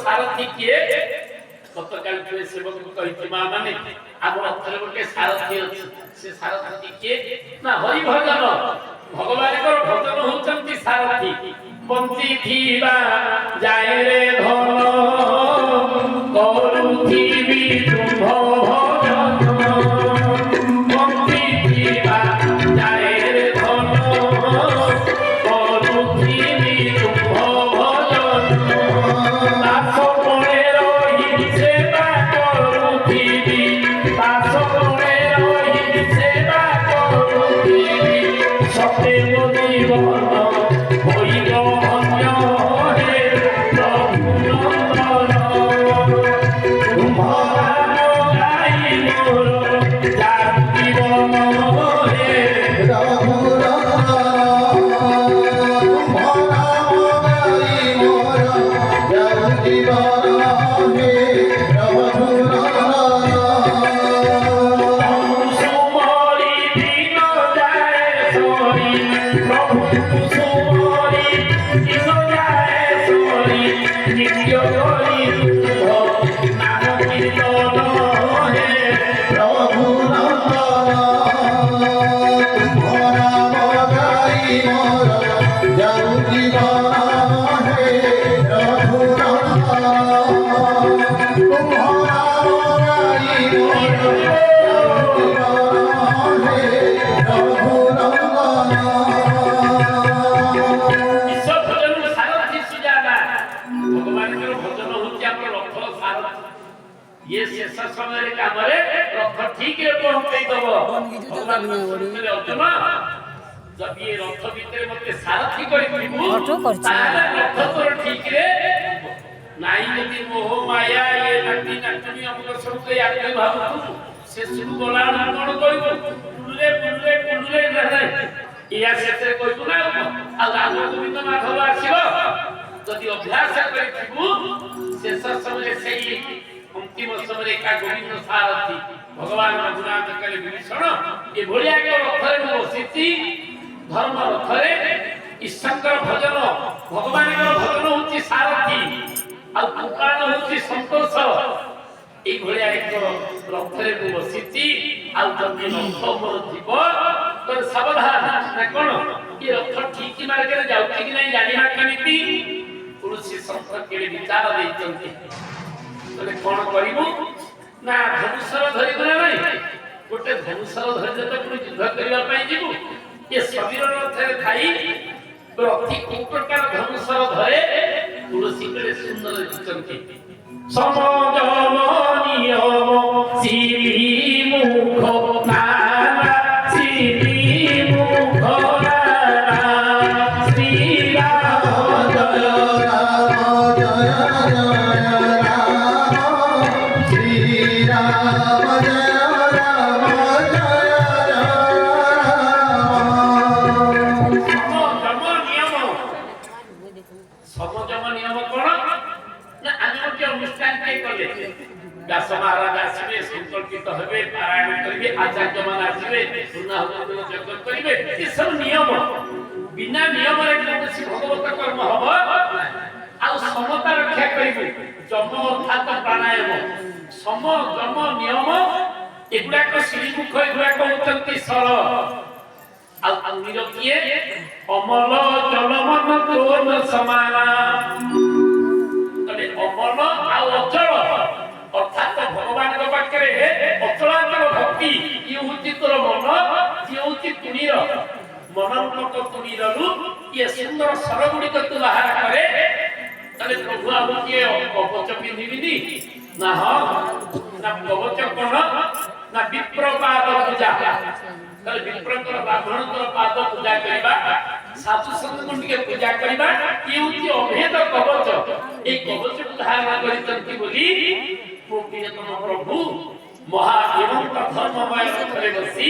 ସାରଥି କିଏ? ଗତକାଲି ଥିଲେ ସେବକଙ୍କୁ କହିଛି ମା ମାନେ ଆମ ରଥରେ ଗୋଟେ ସାରଥି ଅଛି। ସେ ସାରଥି କିଏ? ନା ହରି ଭଜନ। ଭଗବାନଙ୍କର ଭଜନ ହଉଛନ୍ତି ସାରଥି। ବଞ୍ଚିଥିବା ଯାଏ ରେ ଧନ କରୁଥିବି ତୁମ୍ଭ ଭଜନ। ବଞ୍ଚିଥିବା ଯାଏ ରେ ଧନ କରୁଥିବି ତୁମ୍ଭ ଭଜନ। ଦାସ ପଣେ ରହି ସେବା କରୁଥିବି। ଦାସ ପଣେ ରହି ସେବା କରୁଥିବି। ସତେ ମୋ ଜୀବନ ହୋଇବ ଧନ୍ୟ ହେ ପ୍ରଭୁ ନନ୍ଦନ। ତୁମ୍ଭ ନାମ ଗାଇ ମୋର ଯାଉ ଜୀବନ ହେ ପ୍ରଭୁ ନନ୍ଦନ। ତୁମ୍ଭ ନାମ ଗାଇ ମୋର ଯାଉ ଜୀବନ ହେ ପ୍ରଭୁ ନନ୍ଦନ। ସୁମରି ଦିନ ଯାଏ ସରି ପ୍ରଭୁ ସୁମରି ଦିନ ଯାଏ ସରି ନିତ୍ୟ କରି ନାମ କୀର୍ତ୍ତନ ହେ ପ୍ରଭୁ ନନ୍ଦନ। ତୁମ୍ଭ ନାମ ଗାଇ ମୋର ଯାଉ ଜୀବନ ହେ ପ୍ରଭୁ ନନ୍ଦନ। ତୁମ୍ଭ ନାମ ଗାଇ ମୋର ଯାଉ ଜୀବନ ହେ ପ୍ରଭୁ ନନ୍ଦନ। ଈଶ୍ୱର ଭଜନ ସାରଥି ସୁଜାତା। ଭଗବାନଙ୍କର ଭଜନ ହଉଛି ଆମର ରଥର ସାରଥି। ଇଏ ଶେଷ ସମୟରେ କାମରେ ରଥ ଠିକରେ ପହଞ୍ଚେଇ ଦବ। ଭଗବାନ କହିଛନ୍ତି ଅର୍ଜୁନ ଯଦି ଏ ରଥ ଭିତରେ ମତେ ସାରଥି କରିପାରିବୁ ତାହେଲେ ରଥ ତୋର ଠିକରେ ନାଇଁ ଯଦି ମୋହ ମାୟା ଏ ନାତି ନାତୁଣୀ ଅମୁକ ସବୁ ଆଗରେ ଭାବୁଛୁ ଶେଷକୁ ଗଲାବେଳକୁ କଣ କହିବୁ? କୁଣ୍ଡୁରେ କୁଣ୍ଡୁରେ କୁଣ୍ଡୁରେ ଇୟା ସେଥିରେ କହିବୁ ନା ଆଉ ଆଗକୁ ବି ତ ମାଧବ ଆସିବ। ଯଦି ଅଭ୍ୟାସ କରିଥିବୁ ଶେଷ ସମୟରେ ସେଇ ଅନ୍ତିମ ସମୟରେ ଏକା ଗୋବିନ୍ଦ ସାରଥି ଭଗବାନ ରଘୁନାଥ କହିଲେ ବିଭୀଷଣ ଏଭଳିଆ ଏକ ରଥରେ ମୁଁ ବସିଛି। ଧର୍ମ ରଥରେ ଈଶ୍ୱରଙ୍କର ଭଜନ ଭଗବାନଙ୍କର ଭଜନ ହଉଛି ସାରଥି ଆଉ ପୁରାଣ ହଉଛି ସନ୍ତୋଷ। এইভଳିଆ ଏକ ରଥରେ ମୁଁ ବସିଛି। ଆଉ ଯଦି ରଥ ମୋର ଥିବ ତାହେଲେ ସାବଧାନ ନା କଣ ଏ ରଥ ଠିକ ମାର୍ଗରେ ଯାଉଛି କି ନାହିଁ ଜାଣିବା କେମିତି? ତୁଳସୀ ସନ୍ଥ କେବେ ବିଚାର ଦେଇଛନ୍ତି। ତାହେଲେ କଣ କରିବୁ ନା ଧନୁଷର ଧରିବୁ ନା ନାହିଁ? ଗୋଟେ ଧନୁଷର ଧରିଲେ ତ ପୁଣି ଯୁଦ୍ଧ କରିବା ପାଇଁ ଯିବୁ। ଏ ଶରୀର ରଥରେ ଥାଇ ରଥି କୋଉ ପ୍ରକାର ଧନୁଷର ଧରେ ତୁଳସୀ କେବେ ସୁନ୍ଦର ଦେଇଛନ୍ତି। ସମଜମ ନିୟମ ସିରି ମୁଖ ନାନା ସିରି ମୁଖ ନାନା ଶ୍ରୀରାମ ଜୟ ରାମ ଜୟ ଜୟ ରାମ ଶ୍ରୀ ରାମ ଜୟ ରାମ ଜୟ ଜୟ ରାମ। ସମଜମ ନିୟମ କଣ ନା ଆମେ ଗୋଟେ ଅନୁଷ୍ଠାନ କଲେ ବ୍ୟାସ ମହାରାଜ ଆସିବେ ସଂକଳ୍ପିତ ହେବେ ପାରାୟଣ କରିବେ ଆଚାର୍ଯ୍ୟ ମାନେ ଆସିବେ ପୂର୍ଣ୍ଣାହୁତି ଯଜ୍ଞ କରିବେ ଏସବୁ ନିୟମ। ବିନା ନିୟମରେ କୌଣସି ଭଗବତ କର୍ମ ହବ ଆଉ ସମତା ରକ୍ଷା କରିବୁ। ଯମ ଅର୍ଥାତ ପ୍ରାଣାୟାମ ସମ ଯମ ନିୟମ ଏଗୁଡାକ ଶ୍ରୀମୁଖ ଏଗୁଡାକ ହଉଛନ୍ତି ସର। ଆଉ କୁଣ୍ଡୀର କିଏ? ଅମଲ ଜଳମନ ତୋନ ସମାନ। ଅମଲ ଆଉ ଅଚଳ ଅର୍ଥାତ ଭଗବାନଙ୍କ ପାଖରେ ଅଚଳାଚଳ ଭକ୍ତି ଇଏ ହଉଛି ତୋର ମନ ଇଏ ହଉଛି ତୁଣୀର। ମନୋନ୍ମକ ତୁଣୀରରୁ ଇଏ ସୁନ୍ଦର ସ୍ୱର ଗୁଡ଼ିକ ତୁ ବାହାର କରେ। ତାହେଲେ ପ୍ରଭୁ ଆଉ କିଏ କବଚ ପିନ୍ଧିବିନି ନା? ହଁ ନା କବଚ କଣ ନା ବିପ୍ରପାଦ ପୂଜା। ତାହେଲେ ବିପ୍ରଙ୍କର ବ୍ରାହ୍ମଣଙ୍କର ପାଦ ପୂଜା କରିବା ସାଧୁ ସନ୍ତଙ୍କୁ ଟିକେ ପୂଜା କରିବା ଇଏ ହଉଛି ଅଭେଦ କବଚ। এই কবচକୁ ଧାରଣ କରିଛନ୍ତି ବୋଲି ମୋ ପ୍ରିୟତମ ପ୍ରଭୁ ମହା ଅନନ୍ତ ଧର୍ମମୟ ରଥରେ ବସି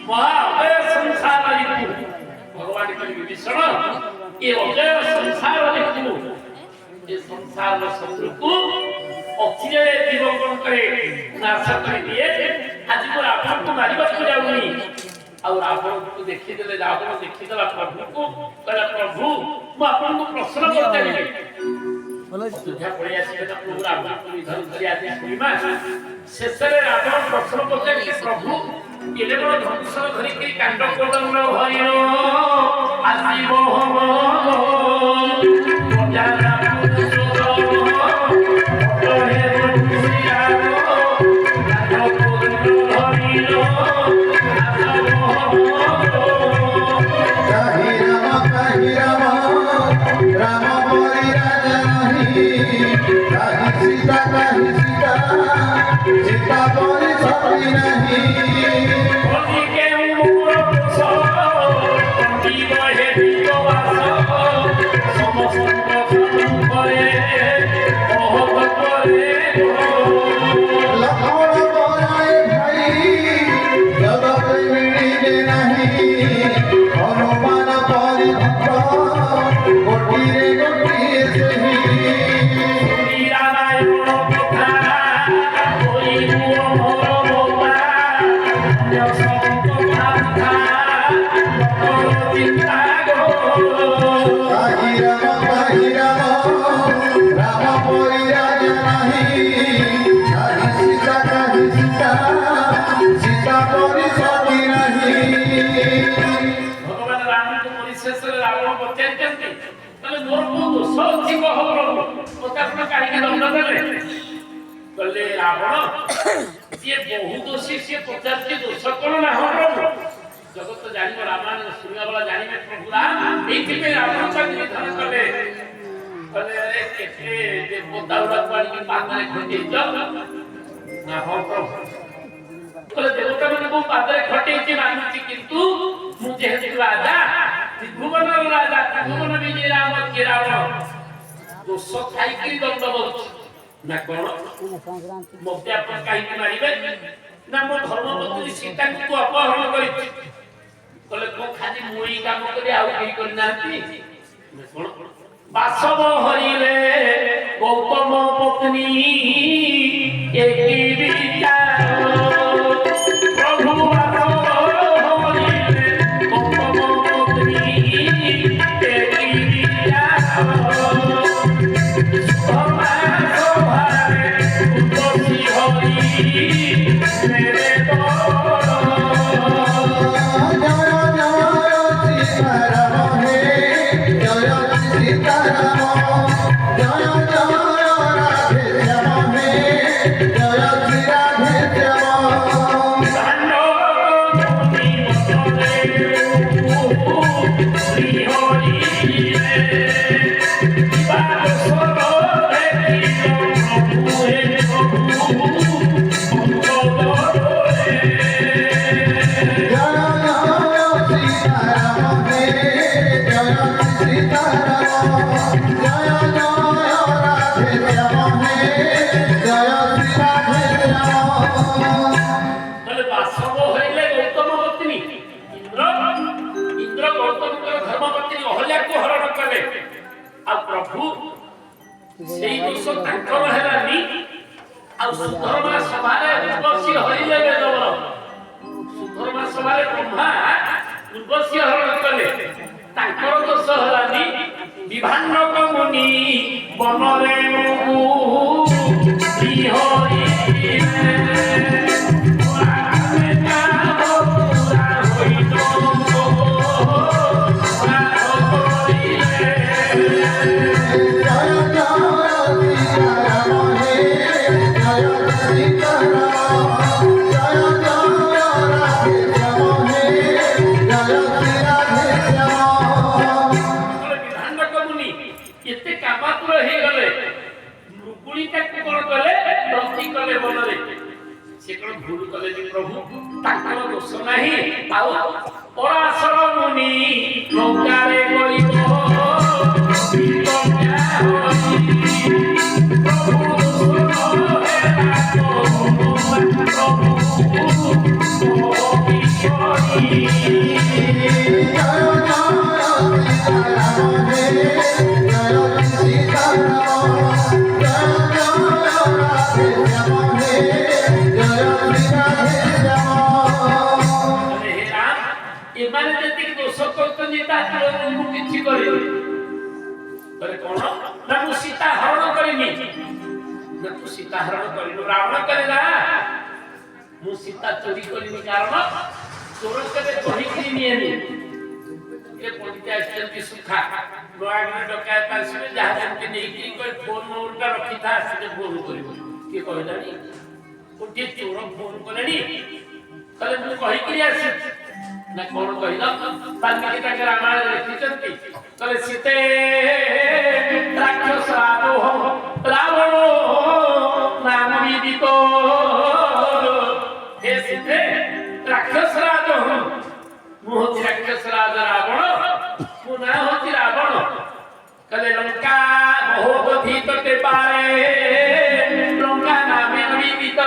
ମହା ଅଜୟ ସଂସାର ରିପୁ ଭଗବାନ କହିଲେ ବିଭୀଷଣ ଏ ଅଜୟ ସଂସାର ରିପୁ ଏ ସଂସାରର ଶତ୍ରୁକୁ ଅଚିରେ ଜୀବ କଣ କରେ ନାଶ କରିଦିଏ। ଆଜି ମୁଁ ରାବଣକୁ ମାରିବାକୁ ଯାଉନି ଆଉ ରାବଣକୁ ଦେଖିଦେଲେ ରାବଣ ଦେଖିଦେଲା ପ୍ରଭୁକୁ କହିଲା ପ୍ରଭୁ ମୁଁ ଆପଣଙ୍କୁ ପ୍ରଶ୍ନ ପଚାରିବି ଅଯୋଧ୍ୟା ପଳେଇ ଆସିଲେ ତ ପ୍ରଭୁ ରାବଣକୁ ନିଧନ କରି ଆଜି ଶୁଣିବା। ଶେଷରେ ରାବଣ ପ୍ରଶ୍ନ ପଚାରିଲେ ପ୍ରଭୁ ଏଡ଼େ ବଡ଼ ଧ୍ୱଂସ ଧରିକି କାଣ୍ଡ କୋଦଣ୍ଡ ହରିଣ ଆସିବ काहि राम राम परि राजा नहीं काहि सीता सीता परि सती नहीं लखन पराए भाई जगत मिलिले नहीं हनुमान परि भक्त गोटिए गोटिए सेही काहि राम राम परि राजा नहीं काहि सीता सीता परि सती नहीं भगवान रामଙ୍କୁ ପରିଶେଷରେ ରାବଣ ପଚାରିଛନ୍ତି ତାହେଲେ ମୋର କୋଉ ଦୋଷ ଅଛି କହ ମୋତେ ଆପଣ କାହିଁକି ଦଣ୍ଡ ଦେଲେ? କହିଲେ ରାବଣ ସିଏ ବହୁ ଦୋଷୀ ସିଏ ପଚାରୁଛି ଦୋଷ କଣ ନା ହଁ ପ୍ରଭୁ ଜଗତ ଜାଣିବ ରାମାୟଣ ଶୁଣିବା ବେଳା ଜାଣିବେ ପ୍ରଭୁ ରାମ ଏଇଥିପାଇଁ ରାବଣ ତାଙ୍କୁ ନିଧନ କଲେ। କହିଲେ ଆରେ କେତେ ଦେବତା ଗୁଡ଼ାକୁ ଆଣିକି ପାଦରେ ଖଟେଇଛ ନା ହଁ ପ୍ରଭୁ। କହିଲେ ଦେବତା ମାନେ ମୁଁ ପାଦରେ ଖଟେଇଛି ମାନୁଛି କିନ୍ତୁ ମୁଁ ଯେହେତୁ ରାଜା ତ୍ରିଭୁବନର ରାଜା ତ୍ରିଭୁବନ ବିଜୟ ରାମ କିଏ ରାବଣ ଦୋଷ ଖାଇକି ଦଣ୍ଡ ଦଉଛି ନା କଣ ମୋତେ ଆପଣ କାହିଁକି ମାରିବେ ନା ମୋ ଧର୍ମପତ୍ନୀ ସୀତାଙ୍କୁ ତୁ ଅପହରଣ କରିଛୁ। କହିଲେ କଣ ଖାଲି ମୁଁ ଏଇ କାମ କରି ଆଉ କେହି କରିନାହାନ୍ତି ନା କଣ? ବାସବ ହରିଲେ ଗୌତମ ପତ୍ନୀ ଏକି ବିଚାର ପ୍ରଭୁ ବାସବ ହରିଲେ ଗୌତମ ପତ୍ନୀ ଏକି ବିଚାର ସେଇ ଦୋଷ ତାଙ୍କର ହେଲାନି ଆଉ ସୁଧର୍ମା ସଭାରେ ଉର୍ବଶୀ ହରିଲେ ବେଦବର ସୁଧର୍ମା ସଭାରେ ବ୍ରହ୍ମା ଉର୍ବଶୀ ହରଣ କଲେ ତାଙ୍କର ଦୋଷ ହେଲାନି ବିଭାଣ୍ଡକ ମୁନି ବନରେ प्रभु ताकर दोष नहीं आउ पराशर मुनि लंकारे गइबो विकन्या होई प्रभु एमाने जति दोष करतनी ता किछि करे अरे कोन ନା ମୁଁ ସୀତା ହରଣ କରିନି ନା ତୁ ସୀତା ହରଣ କରିନୁ ରାବଣ କରେ ନା ମୁଁ ସୀତା ଚୋରି କରିନି କାରଣ ଚୋର କେବେ କହିକିରି ନିଏନି ଏ ପଣ୍ଡିତ ଆସିଛନ୍ତି ସୁଖା ନୟାଗଡ଼ ଡକାୟତ ଆସିବେ ଯାହା ଯେମିତି ନେଇକି ଫୋନ ନମ୍ବରଟା ରଖିଥା ଆସିଲେ ଫୋନ କରିବ କିଏ କହିଲାଣି ଗୋଟିଏ ଚୋର ଫୋନ କଲେଣି କହିଲେ ମୁଁ କହିକିରି ଆସିଛି ନା କଣ କହିଲ ବାଲ୍ମୀକି ତାଙ୍କ ରାମାୟଣ ଲେଖିଛନ୍ତି କହିଲେ ସୀତେ ରାକ୍ଷସ ରାବଣ ନାମ ବିଦିତ हे सीते राक्षस राज मु होती राक्षस राज रावण मु ना होती रावण कले लंका बहुत भीत ते पारे लंका नामे विदित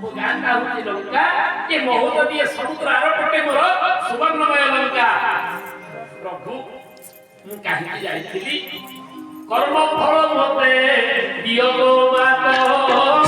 मु गाता होती लंका ये बहुत दिए समुद्र आर पटे मोर सुवर्णमय लंका प्रभु मु काहे जाईथिली कर्म फल मते दियो गो मातो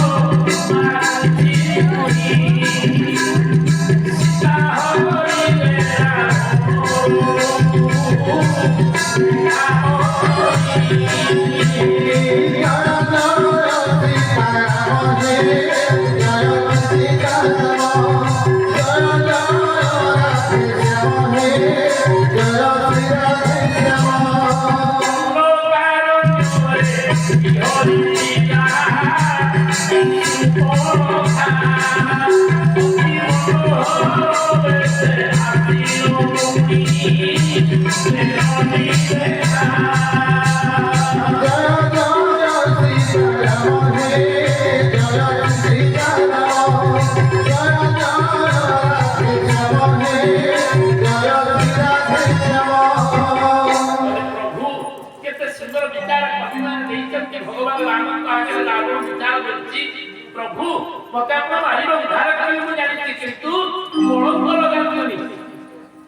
प्रभु मते अपना मारी उद्धार करले मु जानि किंतु कलंक लगाउनी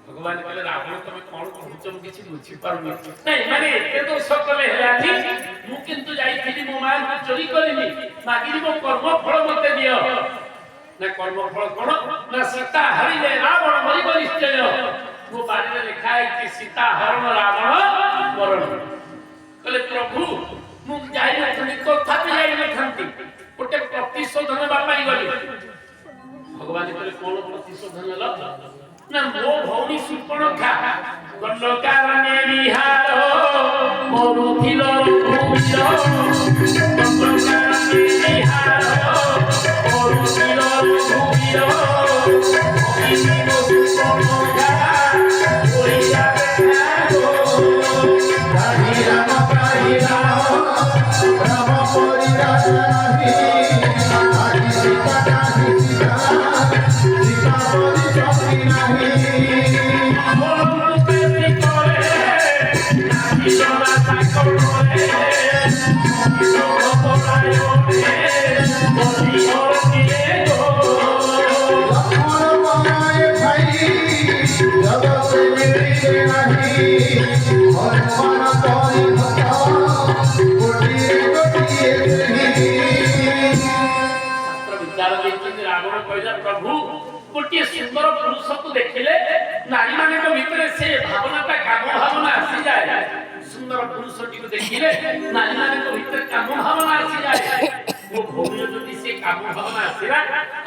भगवान कहले रावण तुम कोन कहउछ मु किछि बुझि पारुनी नहीं माने ए तो सकले हेलाथि मु किंतु जाईथिली मो मान चोरी करिनी मागिली मो कर्म फल मते दियो ना कर्म फल कोन ना सीता हरिले रावण मरि निश्चय मो बारे लिखा है कि सीता हरण रावण मरण कहले प्रभु मु जाई नथि कथा भी जाई नथि गोटे प्रतिशोधन बापाई गली भगवान कहले कोन प्रतिशोधन ल ना मो भौणी सुपर्णखा गंडकारण्य विहार मरुथिल रघुवीर गंडकारण्य विहार मरुथिल रघुवीर सुपर्णखा ओइया देखा राम परिराज नाही आदि सीता नाही सीता परि चक्री नाही प्रभु गोटे सुंदर पुरुष को देखिले नारी माने भितर से भावनाटा काम भावना आसी जाए सुंदर पुरुष को देखिले नारी माने भितर काम भावना आसी जाए वो भौमी जदि से काम भावना आसीला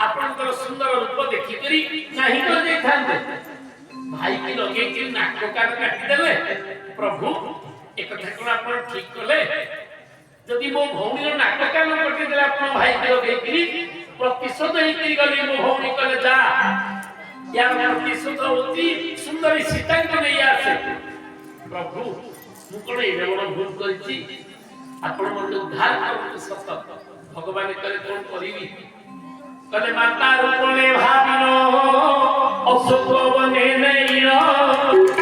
आपनकर सुंदर रूप देखि करी नाही तो देखथांते भाई की लगे कि नाक कान काटी देले प्रभु एक कथा कोन आपन ठीक कले जदि मो भौमी नाक कान काटी देले आपन भाई के लगे कि प्रतिशोध ही गली मो भौणी कले जा यार प्रतिशोध होती सुंदरी सीता को नहीं आसे प्रभु मु कोन ए बड़ भूल करछि आपण मन उद्धार करु सत भगवान करे कोन करिवि कले माता रूपले भाबिनो अशोक बने नैरो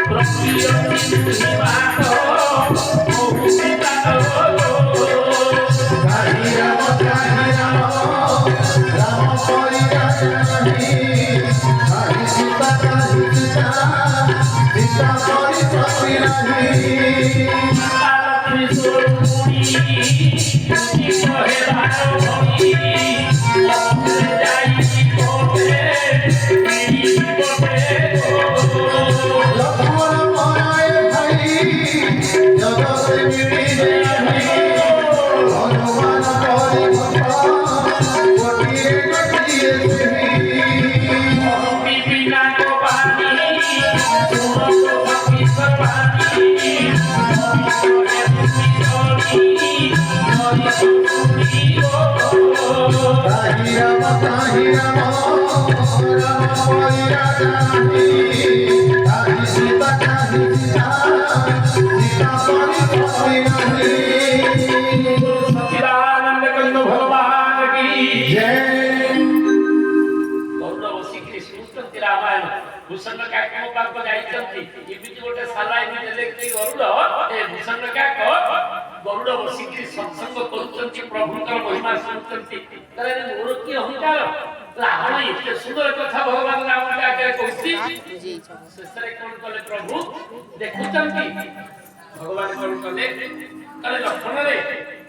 प्रकृति निवास ओ सीता जगत ନାହିଁ ସୀତା ସୀତା ପରି ସତୀ ନାହିଁ सच्चिदानंद कंद भगवान की ଜୟ गरुड़ बसिकी शुणुचंती रामायण भूषण काक पाख जाइछंती एमिति गोटे साला एमिति देखि गरुड़ ए भूषण काक गरुड़ बसिकी सत्संग करूचंती प्रभुकर महिमा शुणुचंती तरे मोर की अहंकार रावण एते सुंदर कथा भगवान राम के आगे कहती शेषरे कोन कले प्रभु देखुचंती भगवान कोन कले कले लक्षण रे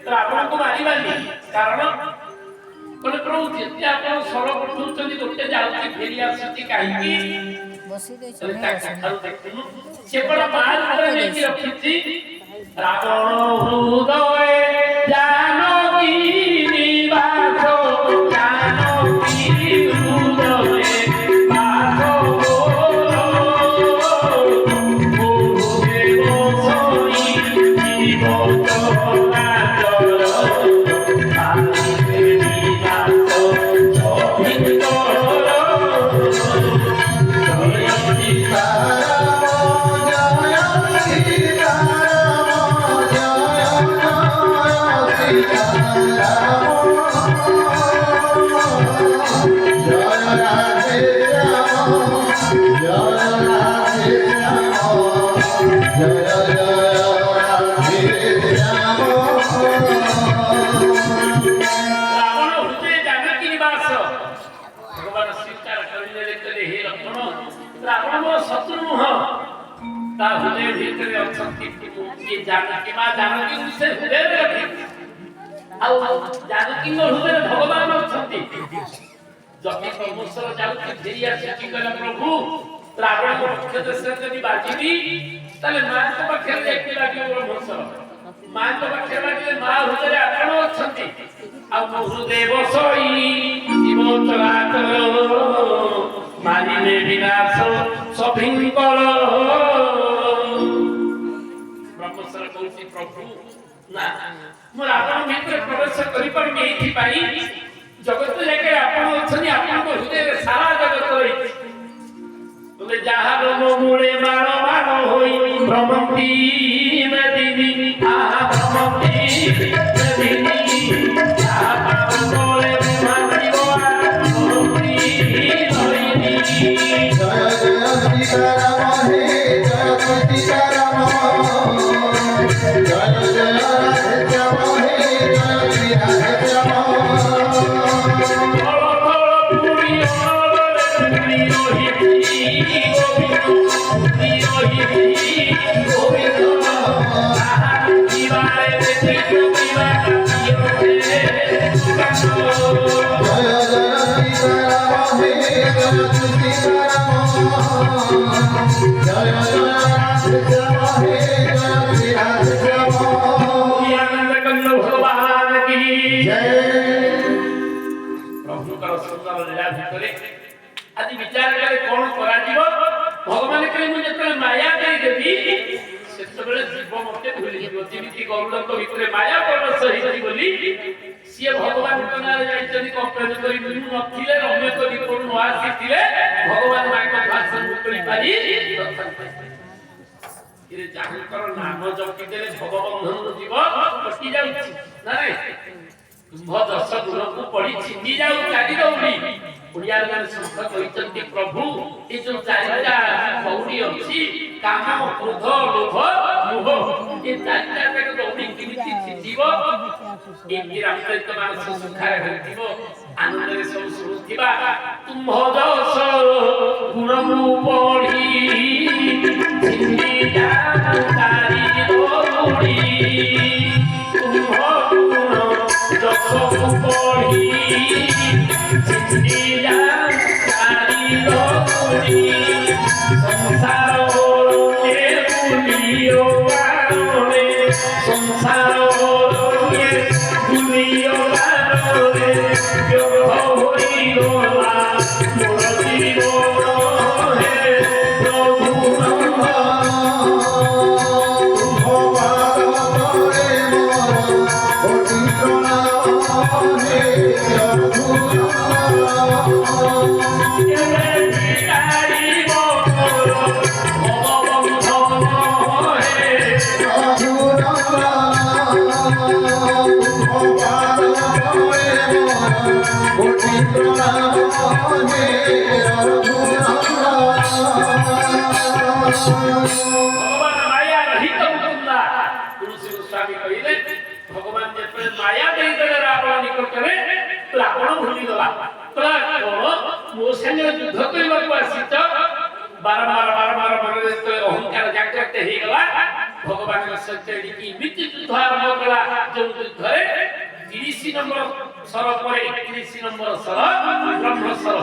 रावण को मारिबानी कारण कले प्रभु जेते आपण सर पठौचंती गोटे जाउची फेरी आसती काहीकी बसी दे से बड़ा मार ऊपर लेके रखी रावण हृदय जानकी निवास जानकी हृदय बासो भूदेव सोई जीवचरा चर आदिते विनाश सभितर रावण हृदय जानकी निवास भगवान स्वीकार करले लेते हे लक्षण रावण मो शत्रु नुह ता हृदय भीतर अछंती ये जानकी मां जानकी से हृदय रखी आ जानकी नो हृदय भगवान अछंती जति परमेश्वर जाउती फेरी आसी कहला प्रभु रावण को मुख्य दशरथ यदि बाजीबी तले मां को पाखे देखि लागि ब्रह्मस्वर मां को पाखे लागि मां हृदय आपण अछंती आ हृदय बसई जीव चराचर मारिले विनाश सभिंकर ब्रह्मस्वर कहती प्रभु ना मोर आपण भीतर प्रवेश करि पारि एथि पाई जगत जाके आपण अछनी आपण को हृदय सारा जगत रही बोले जहां रो मुळे मारो मारो होई भ्रमंती नदिनी आहा भ्रमंती नदिनी आहा पावन बोले माती बोआ भ्रमंती नदिनी जय जय सीताराम हे जय सीताराम जय जय राधे श्याम हे जय श्री राधे श्याम आज विचार करे कौन करा जीव भगवान कहे मुझे तो माया दे देबी सेतबेले जीव मते भूली जीव जेमिति गरुडक भितरे माया परस हेछि बोली सिए भगवान कनारे जाइछनि कंप्लेन करी मुनि नथिले रम्य करी कोन नो आसीथिले भगवान माय को भाषण करी पारी इरे जाहकर नाम जपि देले भगवंधन जीव कटि जाउछि ना रे तुम्भ दश गुण को पढ़ी छिंदी जाऊ चाली दौड़ी ओडिया रे संत कहितंती प्रभु ए जो चारिटा कौड़ी अछि काम क्रोध लोभ मोह ए चारिटा के दौड़ी किमिति छिंदीब ए रामचरित मानस सुखार हेतिब आनंद रे सब सुरुथिबा तुम्भ दश गुण को पढ़ी छिंदी जाऊ चाली दौड़ी तुम्भ गुण दश पढ़ी छिंदी जाऊ चाली दौड़ी संसार के बुलियो बारे संसार के बुलियो बारे जो होई रोला मोर जीवन हे प्रभु भगवंध কোটি প্রণাম হে ভগবান মায়া রহিত মুকুন্দা তুলসী গোস্বামী কহিলে ভগবান যেতে মায়া ଦେଇଦେଲେ ରାବଣ ନିକଟରେ ରାବଣ ଭୁଲିଗଲା ମୋ ସାଙ୍ଗରେ ଯୁଦ୍ଧ କରିବାକୁ ଆସିଛ ବାରମ୍ବାର ମନରେ ଯେତେବେଳେ ଅହଙ୍କାର ଜାଗ୍ରତ ହେଇଗଲା ଭଗବାନଙ୍କ ସହିତ ଏମିତି ଯୁଦ୍ଧ ଆରମ୍ଭ କଲା ଯେଉଁ ଯୁଦ୍ଧରେ 30 ନମ୍ବର ସର ପରେ 31 ନମ୍ବର ସର ବ୍ରହ୍ମସର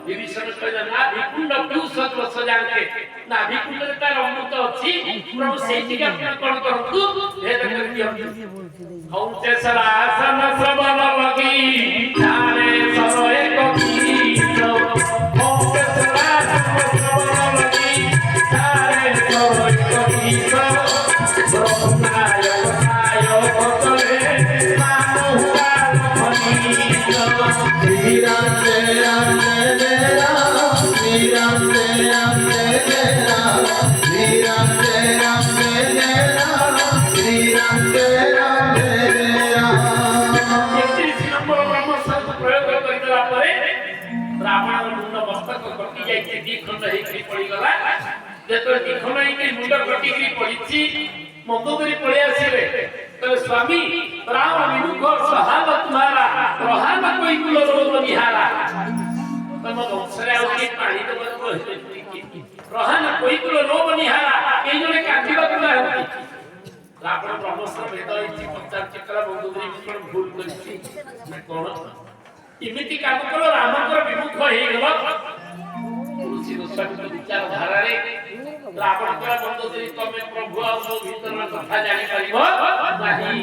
ବିଭୀଷଣ କହିଲେ ନା ଭିକୁଣ୍ଡ ପିଉ ସଦୃଶ ଜାଣେ ନା ଭିକୁଣ୍ଡରେ ତାର ଅମୃତ ଅଛି ପ୍ରଭୁ ସେଇଠିକି ଆପଣ କଣ କରନ୍ତୁ ଭେଦ କରି ଦିଅନ୍ତୁ ହଉଚେ ସରାସନ ଶ୍ରବଣ ଲଗି ତାରେ ସର ଏକ ଗୀତ ହଉଚେ ସରାସନ ଶ୍ରବଣ ଲଗି ତାରେ ସର ଏକ ଗୀତ ବ୍ରହ୍ମନାୟକ ନାୟକ କଲେ ମାନୁକା ଲଖନୀତ श्री राम जय राम जय जय राम श्री राम जय राम जय जय राम श्री राम जय राम जय जय राम श्री राम जय राम जय जय राम 31 ନମ୍ବର ବ୍ରହ୍ମଶସ୍ତ୍ର ପ୍ରୟୋଗ କରିଦେଲା ପରେ ରାବଣର ମୁଣ୍ଡ ମସ୍ତକ କଟି ଯାଇଛି ଦି ଖଣ୍ଡ ହେଇକି ପଡ଼ିଗଲା ଯେତେବେଳେ ଦି ଖଣ୍ଡ ହେଇକି ମୁଣ୍ଡ କଟିକି ପଡ଼ିଛି ମନ୍ଦୋଦରୀ ପଳେଇ ଆସିଲେ କହିଲେ ସ୍ୱାମୀ ରାମ ବିମୁଖ ସହାବ ତୁମାରା ପ୍ରହାନ କୋଇ କୁଲ ରୋଗ ନିହାରା ତମ ବଂଶରେ ଆଉ କିଏ ପାଣି ଦେବାକୁ ପ୍ରହାନ କୋଇ କୁଲ ରୋଗ ନିହାରା ଏଇ ଜଣେ କାନ୍ଦିବାକୁ ନାହାନ୍ତି ରାବଣ ବ୍ରହ୍ମସ୍ତ୍ର ଭେଦ ହେଇଛି ପଚାରୁଛି କଲା ମନ୍ଦୋଦରୀ କଣ ଭୁଲ କରିଛି କଣ ଏମିତି କାମ କଲ ରାମଙ୍କର ବିମୁଖ ହେଇଗଲ ତୁଳସୀ ଗୋସ୍ୱାମୀଙ୍କ ବିଚାର ଧାରାରେ ରାବଣ କଲା ମନ୍ଦୋଦରୀ ତମେ ପ୍ରଭୁ ଆଉ ମୋ ଭିତରର କଥା ଜାଣିପାରିବ ନାହିଁ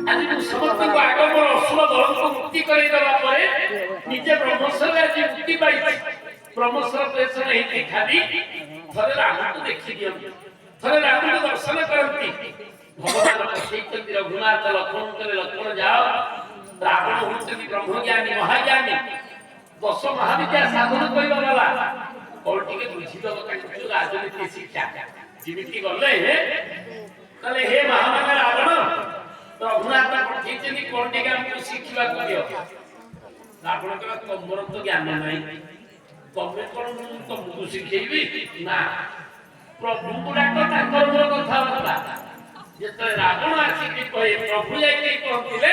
ଆଜି ମୁଁ ସମସ୍ତଙ୍କୁ ଆଗ ମୋର ଅସୁର ଦଳଙ୍କୁ ମୁକ୍ତି କରାଇଦେବା ପରେ ନିଜେ ବ୍ରହ୍ମସ୍ୱରରେ ଆଜି ମୁକ୍ତି ପାଇଛି ବ୍ରହ୍ମସ୍ୱର ପ୍ରେଷଣ ହେଇଛି ଖାଲି ଥରେ ରାମକୁ ଦେଖି ଦିଅନ୍ତି ଥରେ ରାମକୁ ଦର୍ଶନ କରନ୍ତି ଭଗବାନ ବସେଇଛନ୍ତି ରଘୁନାଥ ଲକ୍ଷ୍ମଣଙ୍କର ଲକ୍ଷ୍ମଣ ଯାଅ ରାବଣ ହଉଛନ୍ତି ବ୍ରହ୍ମଜ୍ଞାନୀ ମହାଜ୍ଞାନୀ 10 ମହାବିଦ୍ୟା ସାଧନ କରିବା ବାଲା କଣ ଟିକେ ବୁଝିଦବ ତାଙ୍କୁ ରାଜନୀତି ଶିକ୍ଷା ଯେମିତି ଗଲେ ତାହେଲେ ହେ ମହାମାନ୍ୟ ରାବଣ ରଘୁନାଥ ପଠେଇଛନ୍ତି କଣ ଟିକେ ଆମକୁ ଶିଖିବାକୁ ଦିଅ ରାବଣଙ୍କର ତମର ତ ଜ୍ଞାନ ନାହିଁ ତମେ କଣ ମୁଁ ତମକୁ ଶିଖେଇବି ନା ପ୍ରଭୁଙ୍କୁ ଡାକ ତାଙ୍କର ମୋର କଥାବାର୍ତ୍ତା ଯେତେବେଳେ ରାବଣ ଆସିକି କହେ ପ୍ରଭୁ ଯାଇକି କହୁଥିଲେ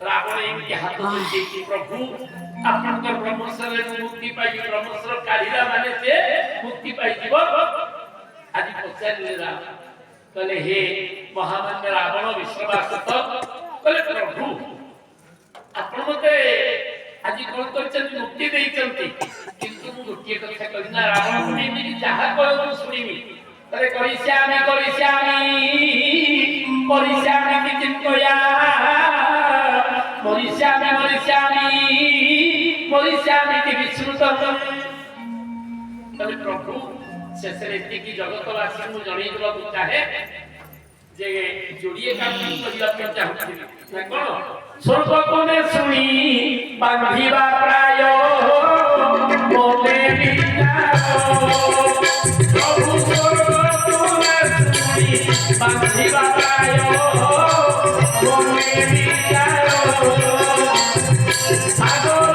ରାବଣ ଏମିତି ହାତ ଦେଇଛି ପ୍ରଭୁ ଆପଣଙ୍କର ବ୍ରହ୍ମସ୍ୱରରେ ମୁକ୍ତି ପାଇବି ବ୍ରହ୍ମସ୍ୱର କାଢିଲା ମାନେ ସେ ମୁକ୍ତି ପାଇଯିବ ଆଜି ପଚାରିଲେ ରାମ କହିଲେ ହେ ମହାମାନ୍ୟ ରାବଣ ବିଶ୍ୱବାସକ କହିଲେ ପ୍ରଭୁ ଆପଣ ମତେ ଆଜି କଣ କରିଛନ୍ତି ମୁକ୍ତି ଦେଇଛନ୍ତି କିନ୍ତୁ ମୁଁ ଗୋଟିଏ କଥା କହିବି ନା ରାବଣ ଶୁଣିବି ଯାହା କହିବ ମୁଁ ଶୁଣିବି କହିଲେ କରିଶ୍ୟାମି ଚିନ୍ତୟା ମରିଷ୍ୟାମି ବିଶ୍ରୁତମ୍ କହିଲେ ପ୍ରଭୁ ଶେଷରେ ଏତିକି ଜଗତବାସୀ ମୁଁ ଜଣେଇ ଦେବାକୁ ଚାହେଁ ଯେ ଯୋଡ଼ିଏ କାମ କରିବା ପାଇଁ ଚାହୁଁଥିଲି ନା କଣ ସ୍ୱର୍ଗ କୋଣେ ଶୁଣି ବାନ୍ଧିବା ପ୍ରାୟ ମନେ ବିଚାର ପ୍ରଭୁ ସ୍ୱର୍ଗ କୋଣେ ଶୁଣି ବାନ୍ଧିବା ପ୍ରାୟ ମନେ ବିଚାର ସାଗର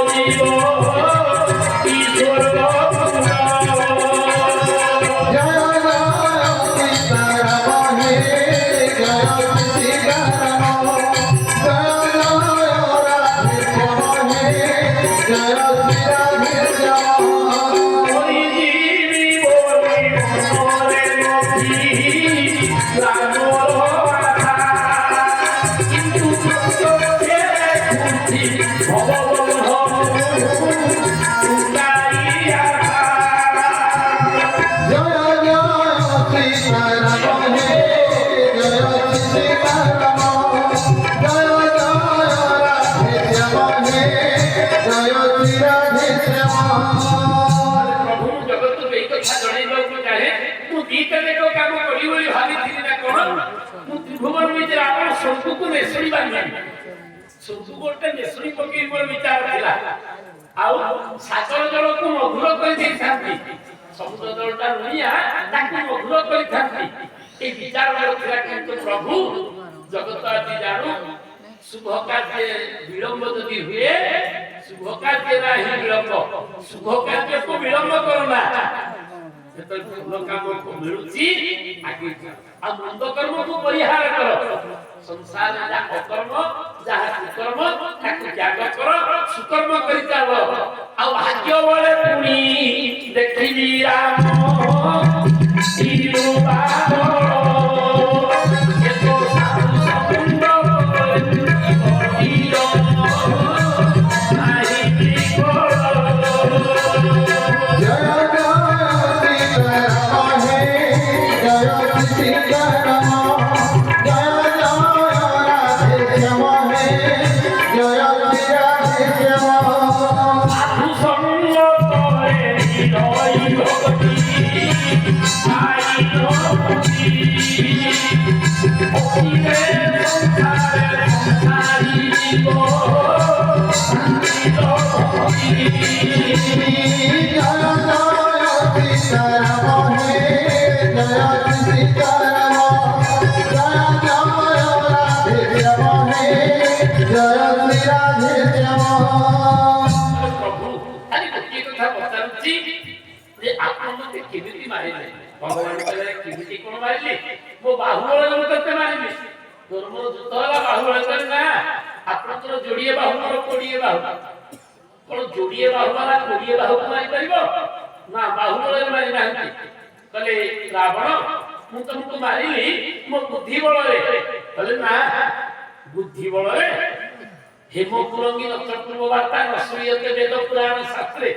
জীব କଥା ଜଣେଇବାକୁ ଚାହେଁ ମୁଁ ଦିଟା ଯାକ କାମ କରିବି ବୋଲି ଭାବିଥିଲି ନା କଣ ମୁଁ ତ୍ରିଭୁବନ ଭିତରେ ଆପଣ ସ୍ୱର୍ଗକୁ ନେଶୁଣି ବାନ୍ଧିବି ସ୍ୱର୍ଗକୁ ଗୋଟେ ନେଶୁଣି ପକେଇ ମୋର ବିଚାର ଥିଲା ଆଉ ସାଗର ଜଳକୁ ମଧୁର କରିଦେଇଥାନ୍ତି ସମୁଦ୍ର ଜଳଟା ଲୁଣିଆ ତାକୁ ମଧୁର କରିଥାନ୍ତି এই বিচার ଥିଲା କିନ୍ତୁ ପ୍ରଭୁ ଜଗତ ଆଜି ଜାଣୁ শুভ কার্যে বিলম্ব যদি হুয়ে শুভ কার্যে নাই বিলম্ব শুভ কার্যକୁ বিলম্ব করো না যেতে ଭଲ କାମକୁ ମିଳୁଛି ଆଗେ ଆଉ ମନ୍ଦ କର୍ମକୁ ପରିହାର କର ସଂସାରରେ ଯାହା ଅକର୍ମ ଯାହା କୁକର୍ମ ତାକୁ ତ୍ୟାଗ କର ସୁକର୍ମ କରି ଚାଲ ଆଉ ଭାଗ୍ୟ ବଳେ ପୁଣି ଦେଖିବି ରାମ भगवान कहले किमिति कोन मारिले मो बाहुबल मते मारिले तोर जुद्ध होला बाहुबल कर ना आपन तोर जोड़िए बाहुबल कोड़िए बाहु कोन जोड़िए बाहुबल कोड़िए बाहु मारि परिबो ना बाहुबल मारि नांती कहले रावण मु तुमको मारिली मो बुद्धि बल रे कहले ना बुद्धि बल रे हेमपुरंगी नक्षत्र वार्ता नसुयते वेद पुराण शास्त्रे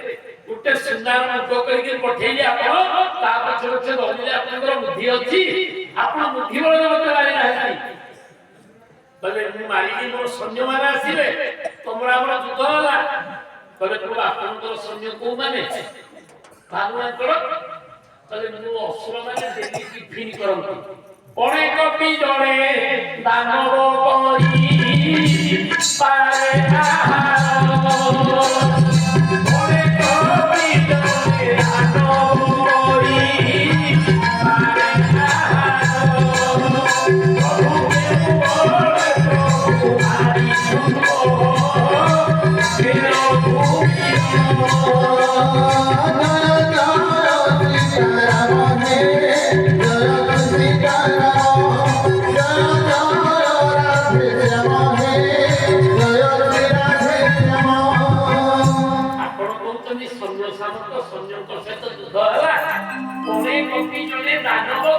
उठे सुंदर मुख करके पठेली आपण ता पछे पछे धरिले आपनकर बुद्धि अछि आपण बुद्धि बळ मते मारि नाही बले मु मारि के मोर सैन्य माने आसीबे तमरा हमरा युद्ध होला बले प्रभु आपनकर सैन्य को माने भागवान कर तले मु असुर माने देखि की फिन करम पणे कपि जणे दानव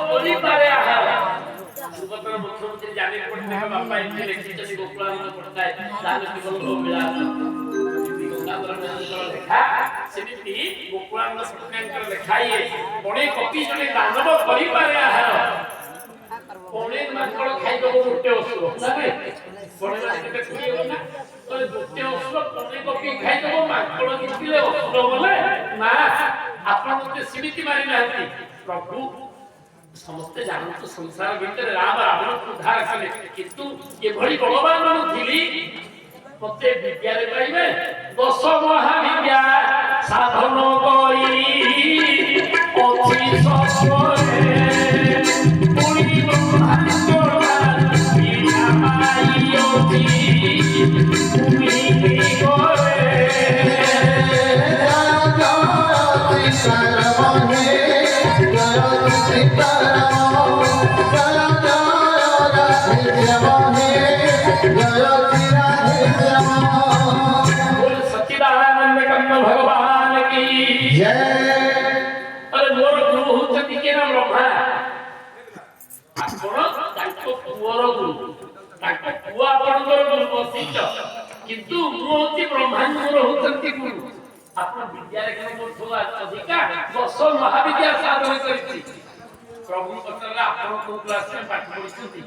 करी पारे आहार मुख्यमंत्री जाने पड़ता है बापा इनके लेके चली गोकुलानी में पड़ता है जाने की बोल लो मिला गंगाधर में लिखा सेमिति गोकुलानी में पड़ता कर लिखाइए बड़े कपि जने दानव करि पारे आहार कोने माकड़ खाइ दो गोटे असुर नाबे बड़े माने कुड़ी हो ना तो गोटे असुर कोने कपि खाइ दो माकड़ किले असुर बोले ना आपन मते सेमिति मारि नाहंती प्रभु समस्त जानत संसार भीतर राम रावण उद्धार कले किंतु ये भली भगवान मन थिली मते विद्या रे पाइबे 10 महाविद्या साधन करी अछि ससरे पुरी ब्रह्मांडरा बिना माई अछि पुरी करे भगवान की जय। अरे मोर गुरु होती के नाम ब्रह्मा आपण ताको पुअर गुरु ताको पुआ आपनकर गुरु वशिष्ठ किंतु मु होती ब्रह्मांडर होती गुरु आपण विद्या रे केन बोलथो अधिका 10 महाविद्या साधन करछि प्रभु पतला आपण को क्लास में पाठ पढिछथि